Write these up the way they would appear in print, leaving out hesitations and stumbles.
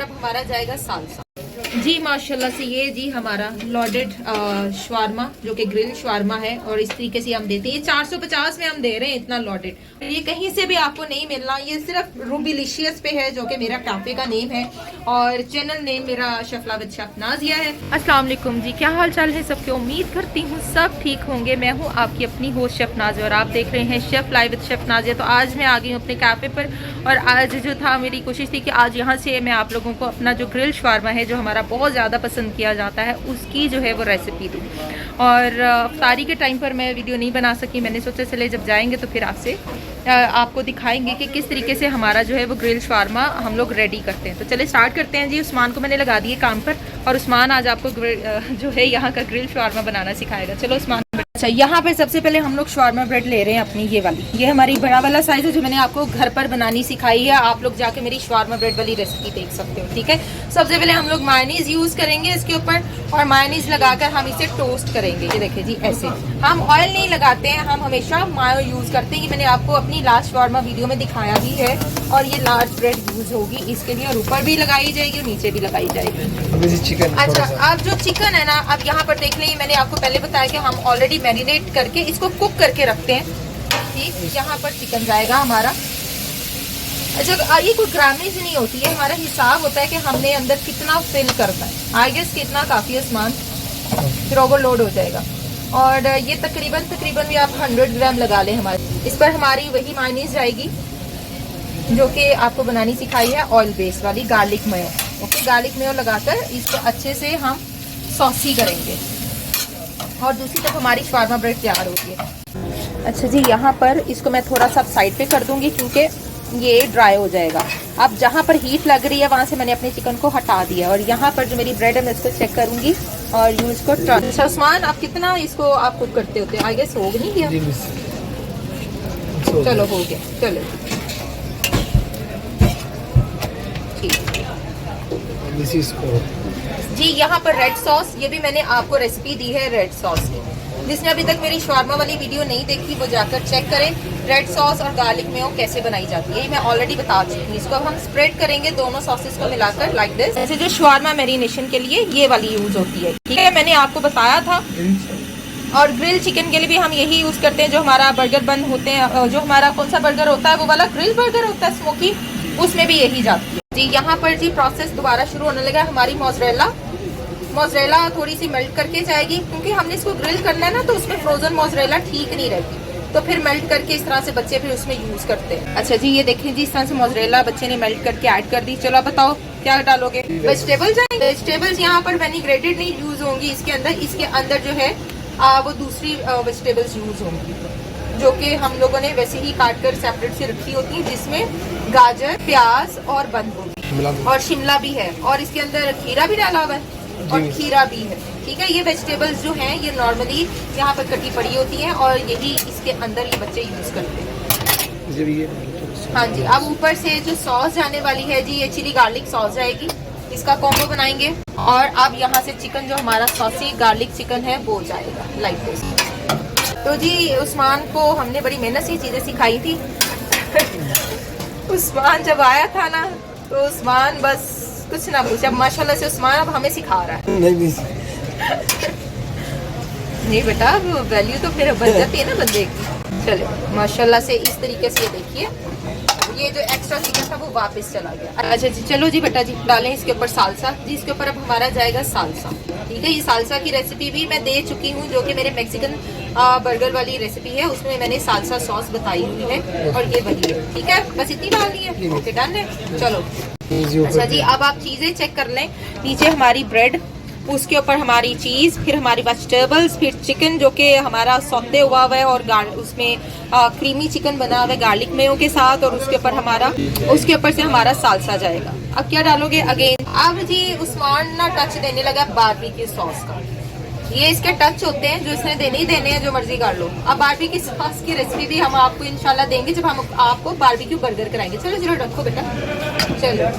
अब हमारा जाएगा सालसा। जी माशाल्लाह से ये जी हमारा लॉडेड शवारमा जो कि ग्रिल शवारमा है और इस तरीके से हम देते हैं। ये 450 में हम दे रहे हैं इतना लॉडेड। ये कहीं से भी आपको नहीं मिलना, ये सिर्फ रूबीलिशियस पे है जो कि मेरा कैफे का नेम है और चैनल नेम मेरा शफला विद शेफ नाजिया है। अस्सलाम वालेकुम जी, क्या हाल चाल है सबके? उम्मीद करती हूँ सब ठीक होंगे। मैं हूँ आपकी अपनी होस्ट शेफ नाजिया और आप देख रहे हैं chef live with chef Nazia. तो आज मैं आ गई हूँ अपने कैफे पर और आज जो था मेरी कोशिश थी कि आज यहाँ से मैं आप लोगों को अपना जो ग्रिल शवारमा है जो हमारा बहुत ज़्यादा पसंद किया जाता है उसकी जो है वो रेसिपी दूँ। और अफ्तारी के टाइम पर मैं वीडियो नहीं बना सकी, मैंने सोचा चले जब जाएंगे तो फिर आपसे आपको दिखाएंगे कि किस तरीके से हमारा जो है वो ग्रिल शवारमा हम लोग रेडी करते हैं। तो चले स्टार्ट करते हैं जी। उस्मान को मैंने लगा दिए काम पर और उस्मान आज आपको जो है यहाँ का ग्रिल शवारमा बनाना सिखाएगा। चलो उस्मान। अच्छा, यहाँ पर सबसे पहले हम लोग शवारमा ब्रेड ले रहे हैं अपनी ये वाली। ये हमारी बड़ा वाला साइज है जो मैंने आपको घर पर बनानी सिखाई है। आप लोग जाके मेरी शवारमा ब्रेड वाली रेसिपी देख सकते हो, ठीक है। सबसे पहले हम लोग मायोनीज यूज करेंगे इसके ऊपर और मायोनीज लगाकर हम इसे टोस्ट करेंगे। ये देखिए जी, ऐसे हम ऑयल नहीं लगाते हैं, हम हमेशा मायो यूज करते हैं। ये मैंने आपको अपनी लास्ट शवारमा वीडियो में दिखाया भी है। और ये लार्ज ब्रेड यूज होगी इसके लिए और ऊपर भी लगाई जाएगी और नीचे भी लगाई जाएगी। चिकन अच्छा, अब जो चिकन है ना, अब यहाँ पर देख लें, मैंने आपको पहले बताया कि हम ऑलरेडी मैरिनेट करके इसको कुक करके रखते हैं। ठीक, यहाँ पर चिकन जाएगा हमारा। अच्छा, ये कोई ग्रामेज नहीं होती है, हमारा हिसाब होता है कि हमने अंदर कितना फिल करना है। आई गेस कितना काफी है सामान, फिर ओवरलोड हो जाएगा। और ये तकरीबन भी आप 100 ग्राम लगा लें हमारे। इस पर हमारी वही मायोनीज जाएगी जो कि आपको बनानी सिखाई है, ऑयल बेस वाली garlic Mayo. Okay, garlic Mayo लगाकर इसको अच्छे से हम सॉसी करेंगे और दूसरी तरफ हमारी शवारमा ब्रेड तैयार होगी है। अच्छा जी, यहाँ पर इसको मैं थोड़ा सा साइड पे कर दूंगी क्योंकि ये ड्राई हो जाएगा। अब जहाँ पर हीट लग रही है वहाँ से मैंने अपने चिकन को हटा दिया और यहाँ पर जो मेरी ब्रेड है मैं इसको चेक करूंगी और यूं इसको टर्न। अच्छा उस्मान, आप कितना इसको आप कुक करते होते हैं? आई गेस हो नहीं गया? चलो हो गया, चलो जी। यहाँ पर रेड सॉस, ये भी मैंने आपको रेसिपी दी है रेड सॉस की। जिसने अभी तक मेरी शवारमा वाली वीडियो नहीं देखी वो जाकर चेक करें। रेड सॉस और गार्लिक मेयो कैसे बनाई जाती है ये मैं ऑलरेडी बता चुकी हूँ। इसको अब हम स्प्रेड करेंगे दोनों सॉसेस को मिलाकर लाइक दिस। ऐसे जो शवारमा मैरिनेशन के लिए ये वाली यूज होती है, ठीक है, मैंने आपको बताया था। और ग्रिल चिकन के लिए भी हम यही यूज करते हैं। जो हमारा बर्गर बन होते हैं, जो हमारा कौन सा बर्गर होता है वो वाला ग्रिल बर्गर होता है स्मोकी, उसमें भी यही जाती है जी। यहाँ पर जी प्रोसेस दोबारा शुरू होने लगा। हमारी मोज़रेला थोड़ी सी मेल्ट करके जाएगी क्योंकि हमने इसको ग्रिल करना है ना, तो उसमें फ्रोजन मोज़रेला ठीक नहीं रहती, तो फिर मेल्ट करके इस तरह से बच्चे फिर उसमें यूज करते हैं। अच्छा जी, ये देखें जी, इस तरह से मोज़रेला बच्चे ने मेल्ट करके ऐड कर दी। चलो अब बताओ क्या डालोगे? वेजिटेबल्स जाएंगे। वेजिटेबल्स यहाँ पर वेनिग्रेटेड नहीं यूज होंगी इसके अंदर। इसके अंदर जो है वो दूसरी वेजिटेबल्स यूज होंगी जो कि हम लोगों ने वैसे ही काट कर सेपरेट से रखी होती है, जिसमें गाजर, प्याज और बंद गोभी और शिमला भी है और इसके अंदर खीरा भी डाला हुआ है और खीरा भी है, ठीक है। ये वेजिटेबल्स जो हैं ये नॉर्मली यहाँ पर कटी पड़ी होती हैं और यही इसके अंदर ये बच्चे यूज करते हैं। हाँ जी, अब ऊपर से जो सॉस जाने वाली है जी, ये चिली गार्लिक सॉस जाएगी। इसका कॉम्बो बनाएंगे और अब यहाँ से चिकन जो हमारा सॉसी गार्लिक चिकन है वो जाएगा लाइक दिस। तो जी उस्मान को हमने बड़ी मेहनत से चीजें सिखाई थी। उस्मान जब आया था ना तो उस्मान बस कुछ ना पूछा, माशाल्लाह से उस्मान अब हमें सिखा रहा है। नहीं बेटा, वैल्यू तो फिर बन जाती है ना बंदे की। चलो माशाल्लाह से इस तरीके से देखिए, ये जो एक्स्ट्रा चिकन था वो वापस चला गया। अच्छा जी, चलो जी बेटा जी, डालें इसके ऊपर सालसा जी। इसके ऊपर अब हमारा जाएगा सालसा, ठीक है। ये सालसा की रेसिपी भी मैं दे चुकी हूँ जो कि मेरे मैक्सिकन बर्गर वाली रेसिपी है, उसमें मैंने सालसा सॉस बताई हुई है और ये वही है, ठीक है। बस इतनी डालनी है, ओके डन है। चलो अच्छा जी, अब आप चीजें चेक कर लें। नीचे हमारी ब्रेड, उसके ऊपर हमारी चीज, फिर हमारी वेजिटेबल्स, फिर चिकन जो कि हमारा सौते हुआ है और उसमें क्रीमी चिकन बना हुआ है गार्लिक मेयो के साथ और उसके ऊपर से हमारा सालसा जाएगा। अब क्या डालोगे अगेन? अब जी उस्मान ना टच देने लगा बारबेक्यू सॉस का। ये इसके टच होते हैं जो इसने देने ही देने हैं, जो मर्जी कर लो। अब बारबेक्यू सॉस की रेसिपी भी हम आपको इंशाल्लाह देंगे जब हम आपको बारबेक्यू बर्गर कराएंगे। चलो चलो रखो बेटा, चलो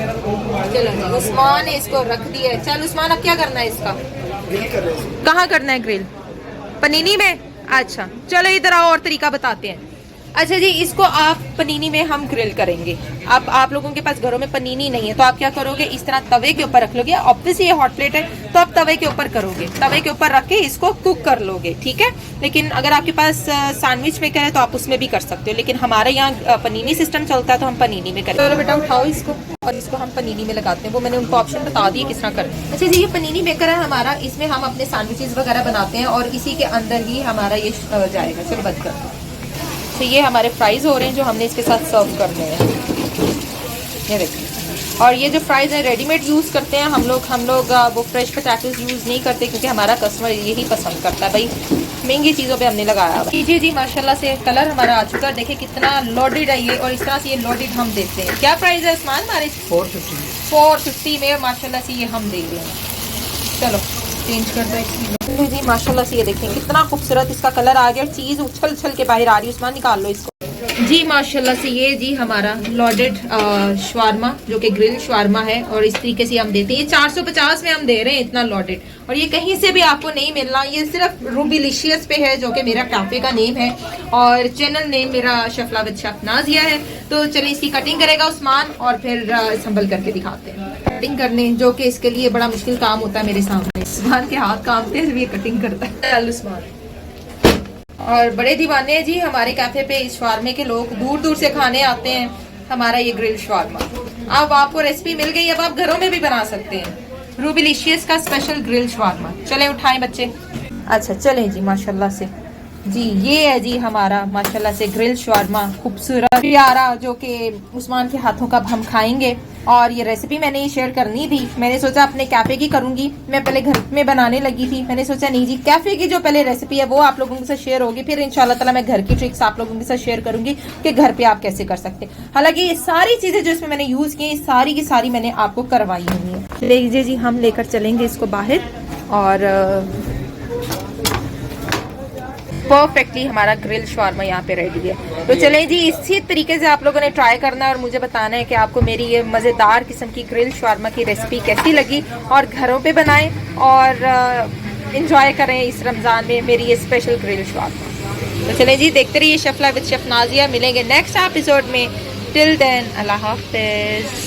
चलो जी। उस्मान ने इसको रख दिया है। चल उस्मान, अब क्या करना है इसका? कहाँ करना है ग्रिल? पनीनी में? अच्छा चलो इधर आओ और तरीका बताते हैं। अच्छा जी, इसको आप पनीनी में हम ग्रिल करेंगे। अब आप लोगों के पास घरों में पनीनी नहीं है तो आप क्या करोगे, इस तरह तवे के ऊपर रख लोगे। ऑब्वियसली ये हॉट प्लेट है तो आप तवे के ऊपर करोगे, तवे के ऊपर रख के इसको कुक कर लोगे, ठीक है। लेकिन अगर आपके पास सैंडविच मेकर है तो आप उसमें भी कर सकते हो, लेकिन हमारे यहाँ पनीनी सिस्टम चलता है तो हम पनीनी में करेंगे। चलो बेटा उठाओ इसको और इसको हम पनीनी में लगाते हैं। वो मैंने उनको ऑप्शन बता दिए किस तरह करें। अच्छा जी, ये पनीनी मेकर है हमारा, इसमें हम अपने सैंडविचेस वगैरह बनाते हैं और इसी के अंदर ही हमारा ये जाएगा। चलो बंद कर दो। तो ये हमारे फ्राइज हो रहे हैं जो हमने इसके साथ सर्व करने हैं, ये देखिए। और ये जो फ्राइज है रेडीमेड यूज़ करते हैं हम लोग वो फ्रेश पोटैटोज यूज़ नहीं करते क्योंकि हमारा कस्टमर यही पसंद करता है भाई, महंगी चीज़ों पे हमने लगाया हुआ। जी जी माशाल्लाह से कलर हमारा आ चुका है, देखिए कितना लोडेड है ये। और इस तरह से ये लोडेड हम देते हैं। क्या प्राइस है उस्मान हमारे? 450 में माशाल्लाह से ये हम दे रहे हैं। चलो चेंज कर दो जी। माशाल्लाह से ये देखें कितना खूबसूरत इसका कलर आ गया, चीज़ उछल उछल के बाहर आ रही है। उस्मान निकाल लो इसको जी। माशाल्लाह से ये जी हमारा लॉडेड शवारमा जो कि ग्रिल शवारमा है और इस तरीके से हम देते हैं। ये 450 में हम दे रहे हैं इतना लॉडेड, और ये कहीं से भी आपको नहीं मिलना। ये सिर्फ रूबिलिशियस पे है जो कि मेरा कैफे का नेम है और चैनल नेम मेरा शफला विद शेफ नाजिया है। तो चलिए इसकी कटिंग करेगा उस्मान और फिर संभल करके दिखाते हैं कटिंग करने, जो कि इसके लिए बड़ा मुश्किल काम होता है मेरे सामने। उस्मान के हाथ कांपते हैं, ये कटिंग करता है उस्मान। और बड़े दीवाने हैं जी हमारे कैफे पे इस शवारमे के लोग, दूर दूर से खाने आते हैं हमारा ये ग्रिल शवारमा। अब आपको रेसिपी मिल गई, अब आप घरों में भी बना सकते हैं रूबिलिशियस का स्पेशल ग्रिल शवारमा। चले उठाएं बच्चे। अच्छा चलें जी माशाल्लाह से जी, ये है जी हमारा माशाल्लाह से ग्रिल शवारमा खूबसूरत प्यारा जो कि उस्मान के हाथों का हम खाएंगे। और ये रेसिपी मैंने ये शेयर करनी थी, मैंने सोचा अपने कैफे की करूंगी। मैं पहले घर में बनाने लगी थी, मैंने सोचा नहीं जी कैफे की जो पहले रेसिपी है वो आप लोगों के साथ शेयर होगी, फिर इंशाल्लाह ताला मैं घर की ट्रिक्स आप लोगों के साथ शेयर करूंगी कि घर पे आप कैसे कर सकते हैं। हालांकि ये सारी चीजें जो इसमें मैंने यूज की सारी की सारी मैंने आपको करवाई हुई है। लीजिए जी, हम लेकर चलेंगे इसको बाहर और परफेक्टली हमारा ग्रिल शवारमा यहाँ पे रेडी है। तो चलें जी, इसी तरीके से आप लोगों ने ट्राई करना है और मुझे बताना है कि आपको मेरी ये मज़ेदार किस्म की ग्रिल शवारमा की रेसिपी कैसी लगी। और घरों पे बनाएं और इंजॉय करें इस रमज़ान में मेरी ये स्पेशल ग्रिल शवारमा। तो चलें जी, देखते रहिए शफला विद शेफ नाजिया। मिलेंगे नेक्स्ट एपिसोड में। टिल देन अल्लाह हाफिज़।